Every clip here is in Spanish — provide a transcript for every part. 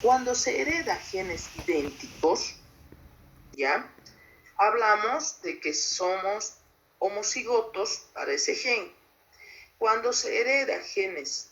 Cuando se hereda genes idénticos, ¿ya? Hablamos de que somos homocigotos para ese gen. Cuando se hereda genes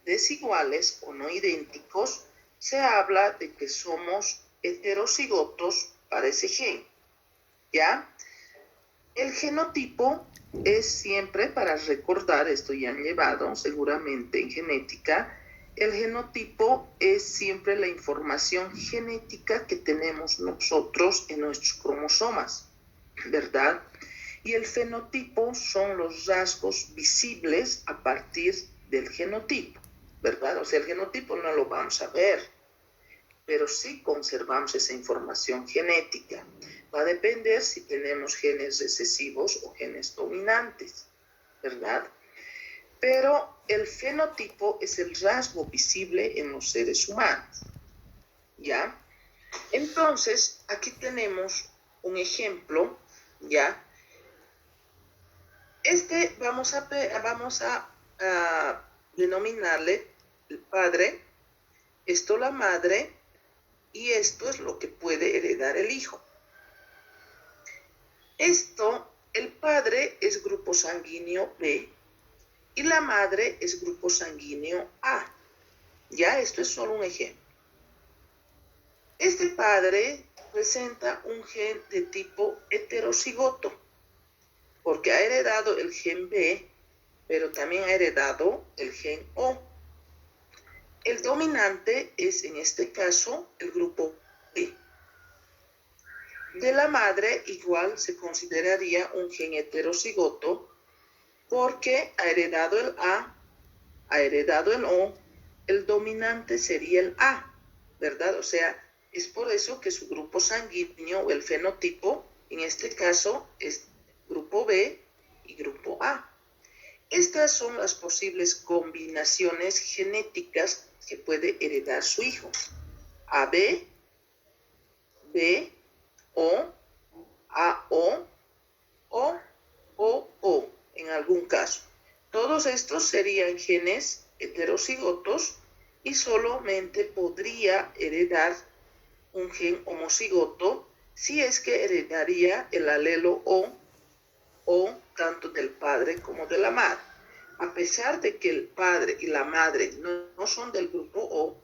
desiguales o no idénticos, se habla de que somos heterocigotos para ese gen, ¿ya? El genotipo es siempre, para recordar, esto ya han llevado seguramente en genética, el genotipo es siempre la información genética que tenemos nosotros en nuestros cromosomas, ¿verdad? Y el fenotipo son los rasgos visibles a partir del genotipo, ¿verdad? O sea, el genotipo no lo vamos a ver, pero sí conservamos esa información genética. Va a depender si tenemos genes recesivos o genes dominantes, ¿verdad? Pero el fenotipo es el rasgo visible en los seres humanos, ¿ya? Entonces, aquí tenemos un ejemplo, ¿ya? Vamos a denominarle el padre, esto la madre, y esto es lo que puede heredar el hijo. El padre es grupo sanguíneo B y la madre es grupo sanguíneo A. Ya, esto es solo un ejemplo. Este padre presenta un gen de tipo heterocigoto, porque ha heredado el gen B, pero también ha heredado el gen O. El dominante es, en este caso, el grupo B. De la madre, igual se consideraría un gen heterocigoto, porque ha heredado el A, ha heredado el O, el dominante sería el A, ¿verdad? O sea, es por eso que su grupo sanguíneo o el fenotipo, en este caso, es grupo B y grupo A. Estas son las posibles combinaciones genéticas que puede heredar su hijo. AB, B, O, AO, O, en algún caso. Todos estos serían genes heterocigotos y solamente podría heredar un gen homocigoto si es que heredaría el alelo O tanto del padre como de la madre. A pesar de que el padre y la madre no son del grupo O,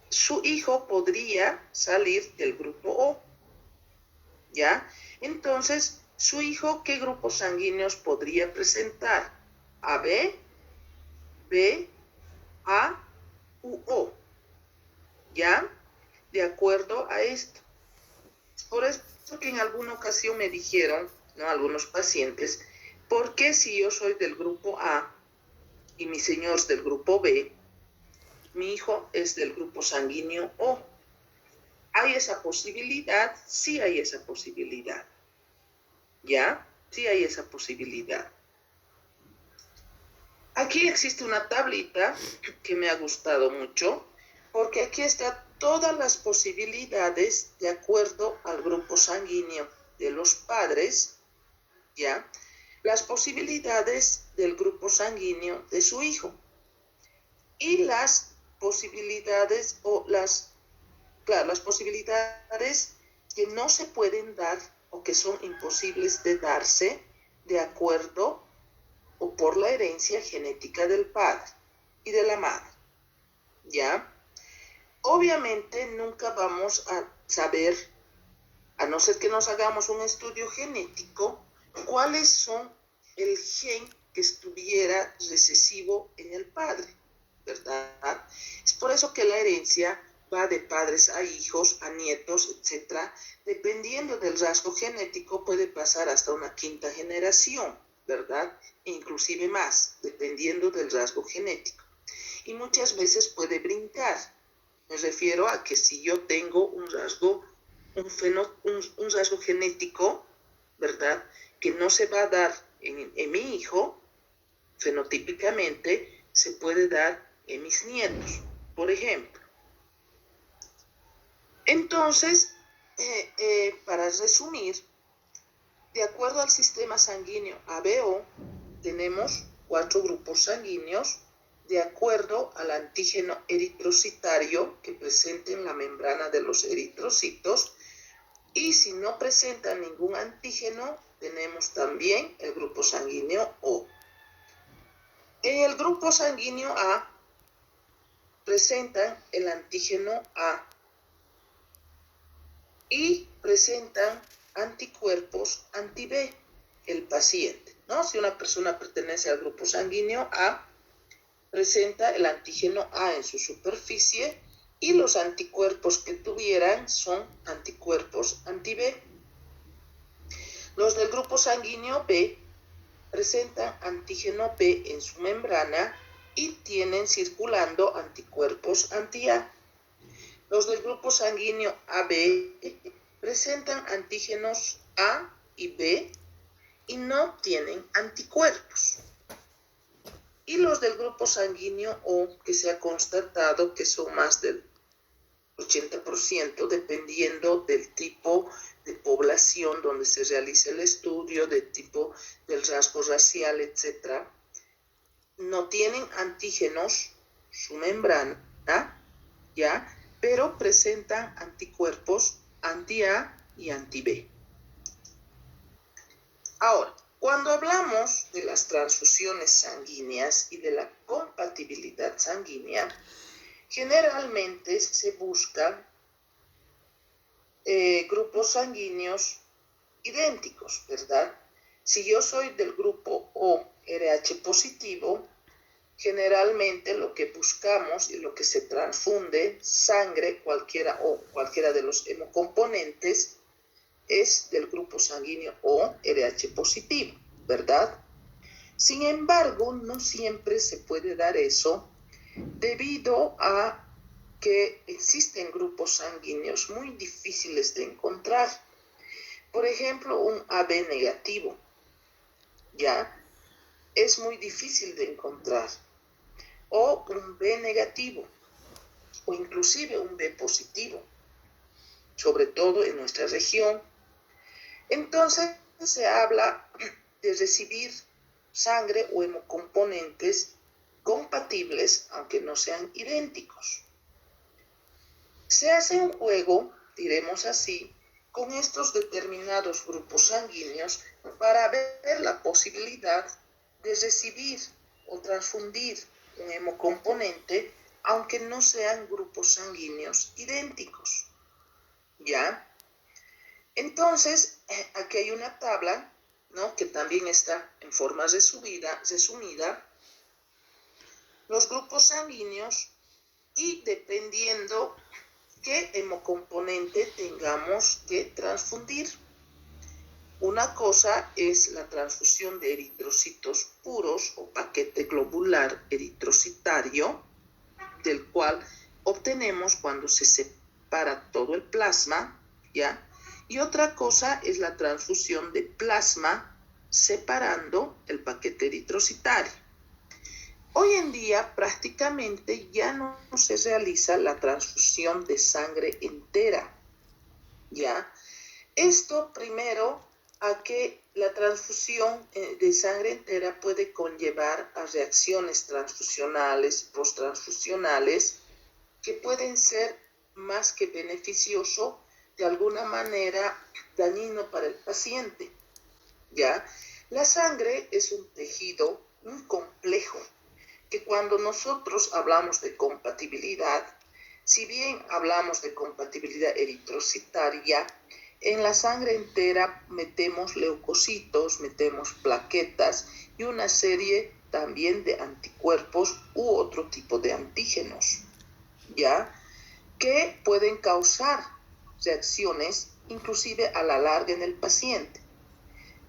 su hijo podría salir del grupo O, ¿ya? Entonces, su hijo, ¿qué grupos sanguíneos podría presentar? AB, B, A u O, ¿ya? De acuerdo a esto. Por eso que en alguna ocasión me dijeron, ¿no?, algunos pacientes, ¿por qué si yo soy del grupo A y mi señor es del grupo B, mi hijo es del grupo sanguíneo O? ¿Hay esa posibilidad? Sí hay esa posibilidad, ¿ya? Sí hay esa posibilidad. Aquí existe una tablita que me ha gustado mucho, porque aquí están todas las posibilidades de acuerdo al grupo sanguíneo de los padres, ¿ya? Las posibilidades del grupo sanguíneo de su hijo. Y las posibilidades las posibilidades que no se pueden dar o que son imposibles de darse de acuerdo o por la herencia genética del padre y de la madre, ¿ya? Obviamente nunca vamos a saber, a no ser que nos hagamos un estudio genético, cuáles son el gen que estuviera recesivo en el padre, ¿verdad? Es por eso que la herencia va de padres a hijos, a nietos, etc. Dependiendo del rasgo genético puede pasar hasta una quinta generación, ¿verdad? Inclusive más, dependiendo del rasgo genético. Y muchas veces puede brincar. Me refiero a que si yo tengo un rasgo genético, ¿verdad?, que no se va a dar en mi hijo, fenotípicamente, se puede dar en mis nietos, por ejemplo. Entonces, para resumir, de acuerdo al sistema sanguíneo ABO, tenemos 4 grupos sanguíneos, de acuerdo al antígeno eritrocitario que presente en la membrana de los eritrocitos, y si no presenta ningún antígeno, tenemos también el grupo sanguíneo O. En el grupo sanguíneo A presentan el antígeno A y presentan anticuerpos anti-B el paciente, ¿no? Si una persona pertenece al grupo sanguíneo A, presenta el antígeno A en su superficie y los anticuerpos que tuvieran son anticuerpos anti-B. Los del grupo sanguíneo B presentan antígeno B en su membrana y tienen circulando anticuerpos anti-A. Los del grupo sanguíneo AB presentan antígenos A y B y no tienen anticuerpos. Y los del grupo sanguíneo O, que se ha constatado que son más del 80%, dependiendo del tipo de población donde se realice el estudio, del tipo del rasgo racial, etc., no tienen antígenos, su membrana, ¿ya? Pero presentan anticuerpos anti-A y anti-B. Ahora, cuando hablamos de las transfusiones sanguíneas y de la compatibilidad sanguínea, generalmente se buscan grupos sanguíneos idénticos, ¿verdad? Si yo soy del grupo O, RH positivo, generalmente lo que buscamos y lo que se transfunde, sangre, cualquiera de los hemocomponentes, es del grupo sanguíneo O, RH positivo, ¿verdad? Sin embargo, no siempre se puede dar eso debido a que existen grupos sanguíneos muy difíciles de encontrar. Por ejemplo, un AB negativo, ¿ya? Es muy difícil de encontrar. O un B negativo, o inclusive un B positivo, sobre todo en nuestra región. Entonces se habla de recibir sangre o hemocomponentes compatibles, aunque no sean idénticos. Se hace un juego, diremos así, con estos determinados grupos sanguíneos para ver la posibilidad de recibir o transfundir un hemocomponente, aunque no sean grupos sanguíneos idénticos, ¿ya? Entonces, aquí hay una tabla, ¿no?, que también está en forma resumida, los grupos sanguíneos y dependiendo qué hemocomponente tengamos que transfundir. Una cosa es la transfusión de eritrocitos puros o paquete globular eritrocitario, del cual obtenemos cuando se separa todo el plasma, ¿ya? Y otra cosa es la transfusión de plasma separando el paquete eritrocitario. Hoy en día prácticamente ya no se realiza la transfusión de sangre entera, ¿ya? Esto primero a que la transfusión de sangre entera puede conllevar a reacciones transfusionales, posttransfusionales, que pueden ser más que beneficioso, de alguna manera dañino para el paciente, ¿ya? La sangre es un tejido muy complejo, que cuando nosotros hablamos de compatibilidad, si bien hablamos de compatibilidad eritrocitaria, en la sangre entera metemos leucocitos, metemos plaquetas y una serie también de anticuerpos u otro tipo de antígenos, ¿ya? Que pueden causar reacciones inclusive a la larga en el paciente.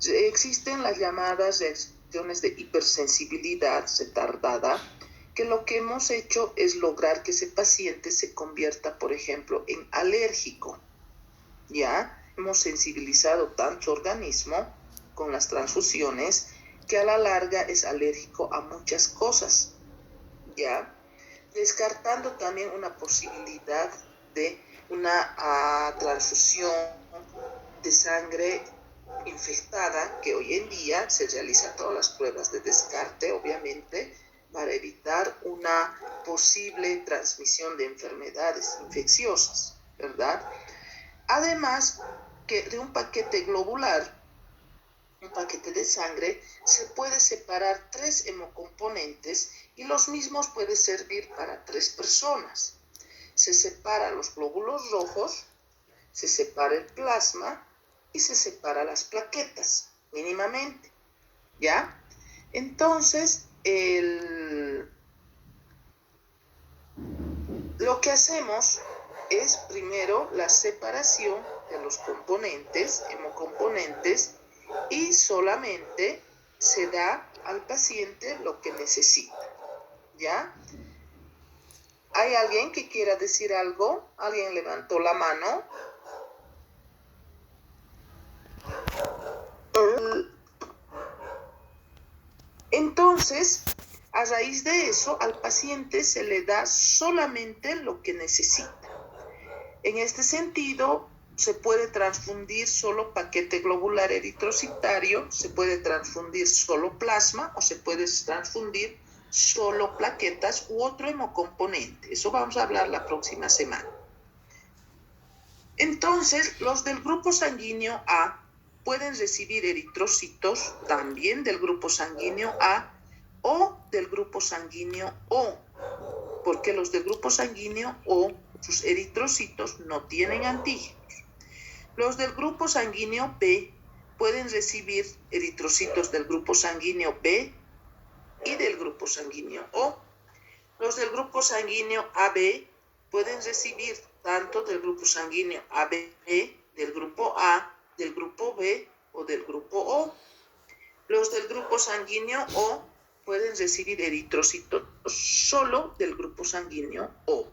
Existen las llamadas reacciones de hipersensibilidad retardada, que lo que hemos hecho es lograr que ese paciente se convierta, por ejemplo, en alérgico, ¿ya? Hemos sensibilizado tanto su organismo con las transfusiones que a la larga es alérgico a muchas cosas, ¿ya? Descartando también una posibilidad de una transfusión de sangre infectada, que hoy en día se realizan todas las pruebas de descarte, obviamente, para evitar una posible transmisión de enfermedades infecciosas, ¿verdad? Además que de un paquete globular, un paquete de sangre, se puede separar 3 hemocomponentes y los mismos pueden servir para 3 personas. Se separan los glóbulos rojos, se separa el plasma y se separa las plaquetas, mínimamente, ¿ya? Entonces, lo que hacemos es primero la separación de los componentes, hemocomponentes, y solamente se da al paciente lo que necesita, ¿ya? ¿Hay alguien que quiera decir algo? ¿Alguien levantó la mano? Entonces, a raíz de eso, al paciente se le da solamente lo que necesita. En este sentido, se puede transfundir solo paquete globular eritrocitario, se puede transfundir solo plasma o se puede transfundir solo plaquetas u otro hemocomponente. Eso vamos a hablar la próxima semana. Entonces, los del grupo sanguíneo A pueden recibir eritrocitos también del grupo sanguíneo A o del grupo sanguíneo O, porque los del grupo sanguíneo O, sus eritrocitos no tienen antígenos. Los del grupo sanguíneo B pueden recibir eritrocitos del grupo sanguíneo B y del grupo sanguíneo O. Los del grupo sanguíneo AB pueden recibir tanto del grupo sanguíneo AB, del grupo A, del grupo B o del grupo O. Los del grupo sanguíneo O pueden recibir eritrocitos solo del grupo sanguíneo O.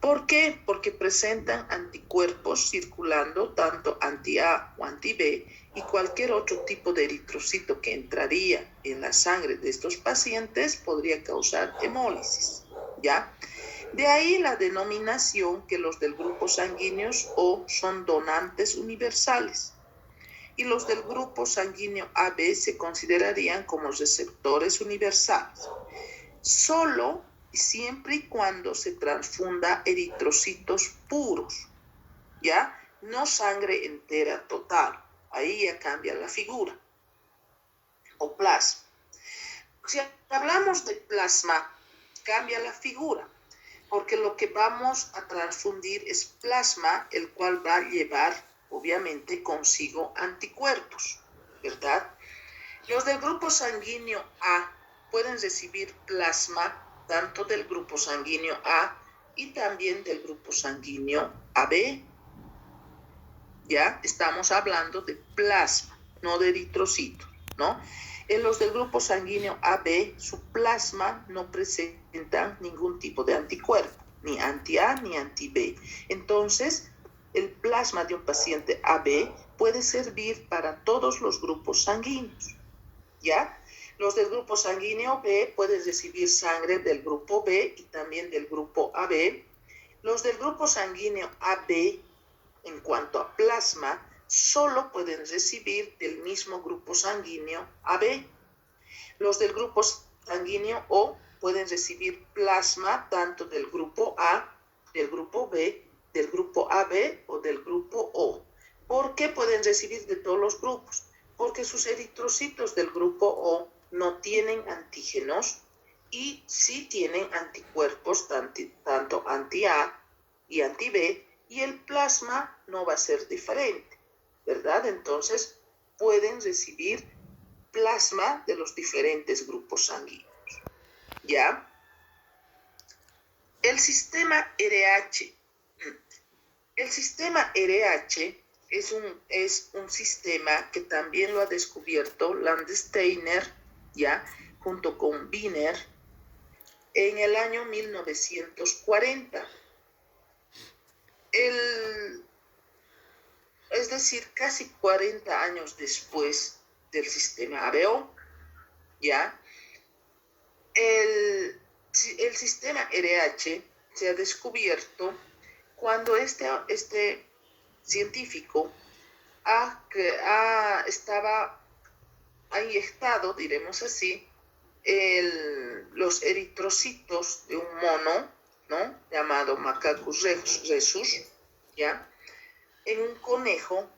¿Por qué? Porque presentan anticuerpos circulando, tanto anti-A o anti-B, y cualquier otro tipo de eritrocito que entraría en la sangre de estos pacientes podría causar hemólisis, ¿ya? De ahí la denominación que los del grupo sanguíneo O son donantes universales y los del grupo sanguíneo AB se considerarían como receptores universales. Solo siempre y cuando se transfunda eritrocitos puros, ¿ya? No sangre entera total. Ahí ya cambia la figura. O plasma. Si hablamos de plasma, cambia la figura, porque lo que vamos a transfundir es plasma, el cual va a llevar, obviamente, consigo anticuerpos, ¿verdad? Los del grupo sanguíneo A pueden recibir plasma tanto del grupo sanguíneo A y también del grupo sanguíneo AB. Ya estamos hablando de plasma, no de eritrocitos, ¿no? En los del grupo sanguíneo AB, su plasma no presenta ningún tipo de anticuerpo, ni anti-A ni anti-B. Entonces, el plasma de un paciente AB puede servir para todos los grupos sanguíneos, ¿ya? Los del grupo sanguíneo B pueden recibir sangre del grupo B y también del grupo AB. Los del grupo sanguíneo AB, en cuanto a plasma, solo pueden recibir del mismo grupo sanguíneo AB. Los del grupo sanguíneo O pueden recibir plasma tanto del grupo A, del grupo B, del grupo AB o del grupo O. ¿Por qué pueden recibir de todos los grupos? Porque sus eritrocitos del grupo O no tienen antígenos y sí tienen anticuerpos tanto anti-A y anti-B, y el plasma no va a ser diferente, ¿verdad? Entonces pueden recibir plasma de los diferentes grupos sanguíneos, ¿ya? El sistema RH. El sistema RH es un sistema que también lo ha descubierto Landsteiner, ¿ya? Junto con Wiener, en el año 1940. Es decir, casi 40 años después del sistema ABO, ¿ya? El sistema RH se ha descubierto cuando este científico ha inyectado, diremos así, los eritrocitos de un mono, ¿no? Llamado Macacus rhesus, ¿ya? En un conejo,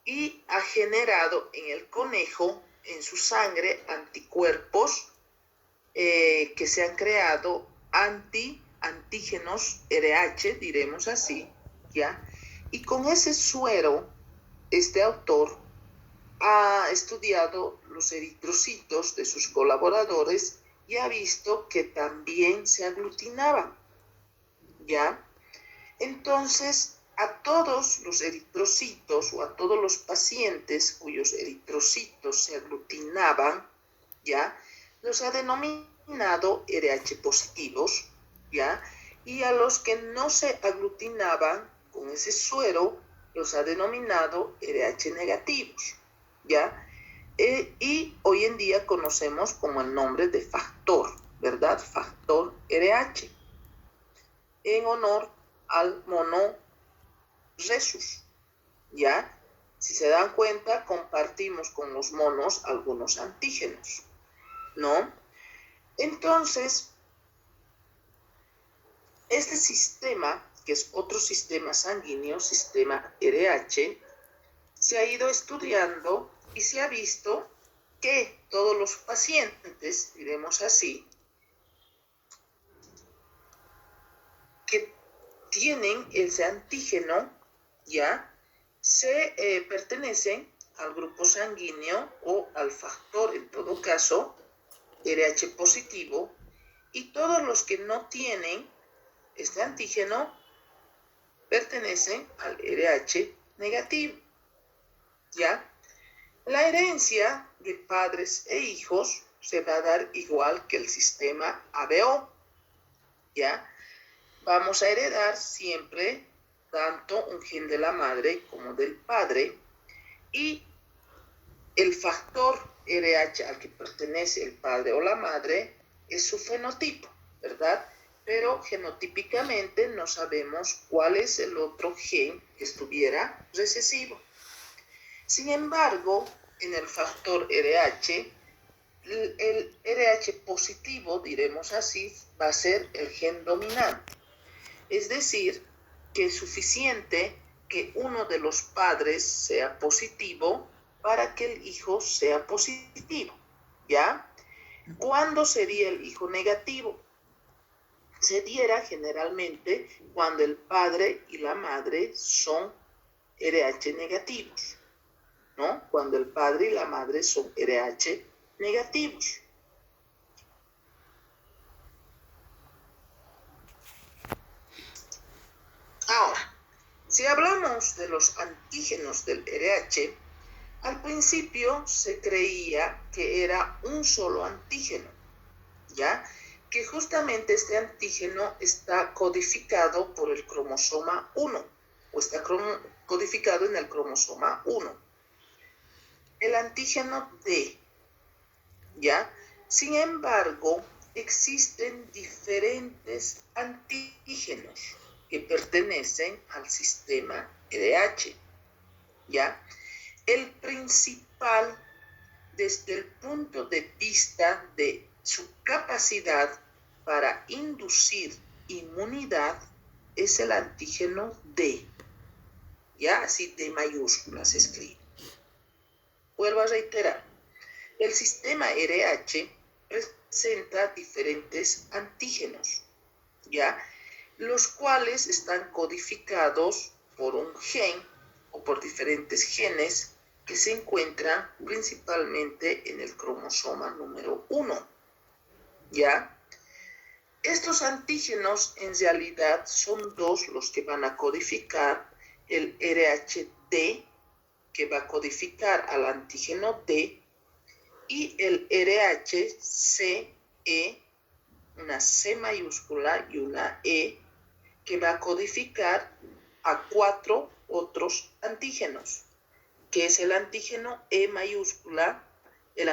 y ha generado en el conejo, en su sangre, anticuerpos que se han creado antígenos RH, diremos así, ¿ya? Y con ese suero, este autor ha estudiado los eritrocitos de sus colaboradores y ha visto que también se aglutinaban, ¿ya? Entonces, a todos los eritrocitos o a todos los pacientes cuyos eritrocitos se aglutinaban, ¿ya? Los ha denominado RH positivos, ¿ya? Y a los que no se aglutinaban con ese suero, los ha denominado RH negativos, ¿ya? Y hoy en día conocemos como el nombre de factor, ¿verdad? Factor RH, en honor al mono rhesus, ¿ya? Si se dan cuenta, compartimos con los monos algunos antígenos, ¿no? Entonces, este sistema, que es otro sistema sanguíneo, sistema RH, se ha ido estudiando y se ha visto que todos los pacientes, diremos así, que tienen ese antígeno, ya, se pertenecen al grupo sanguíneo o al factor, en todo caso, RH positivo, y todos los que no tienen este antígeno pertenecen al RH negativo, ¿ya? La herencia de padres e hijos se va a dar igual que el sistema ABO, ¿ya? Vamos a heredar siempre tanto un gen de la madre como del padre, y el factor RH al que pertenece el padre o la madre es su fenotipo, ¿verdad? Pero genotípicamente no sabemos cuál es el otro gen que estuviera recesivo. Sin embargo, en el factor RH, el RH positivo, diremos así, va a ser el gen dominante. Es decir, que es suficiente que uno de los padres sea positivo para que el hijo sea positivo, ¿ya? ¿Cuándo sería el hijo negativo? Se diera generalmente cuando el padre y la madre son RH negativos, ¿no? Cuando el padre y la madre son RH negativos. Ahora, si hablamos de los antígenos del RH, al principio se creía que era un solo antígeno, ¿ya? Que justamente este antígeno está codificado por el cromosoma 1, o está codificado en el cromosoma 1. El antígeno D, ¿ya? Sin embargo, existen diferentes antígenos que pertenecen al sistema RH, ¿ya? El principal, desde el punto de vista de su capacidad para inducir inmunidad, es el antígeno D, ¿ya? Así D mayúscula se escribe. Vuelvo a reiterar, el sistema RH presenta diferentes antígenos, ¿ya? Los cuales están codificados por un gen o por diferentes genes que se encuentran principalmente en el cromosoma número 1, ¿ya? Estos antígenos en realidad son dos los que van a codificar el RHD, que va a codificar al antígeno D, y el RHCE, una C mayúscula y una E, que va a codificar a 4 otros antígenos, que es el antígeno E mayúscula, el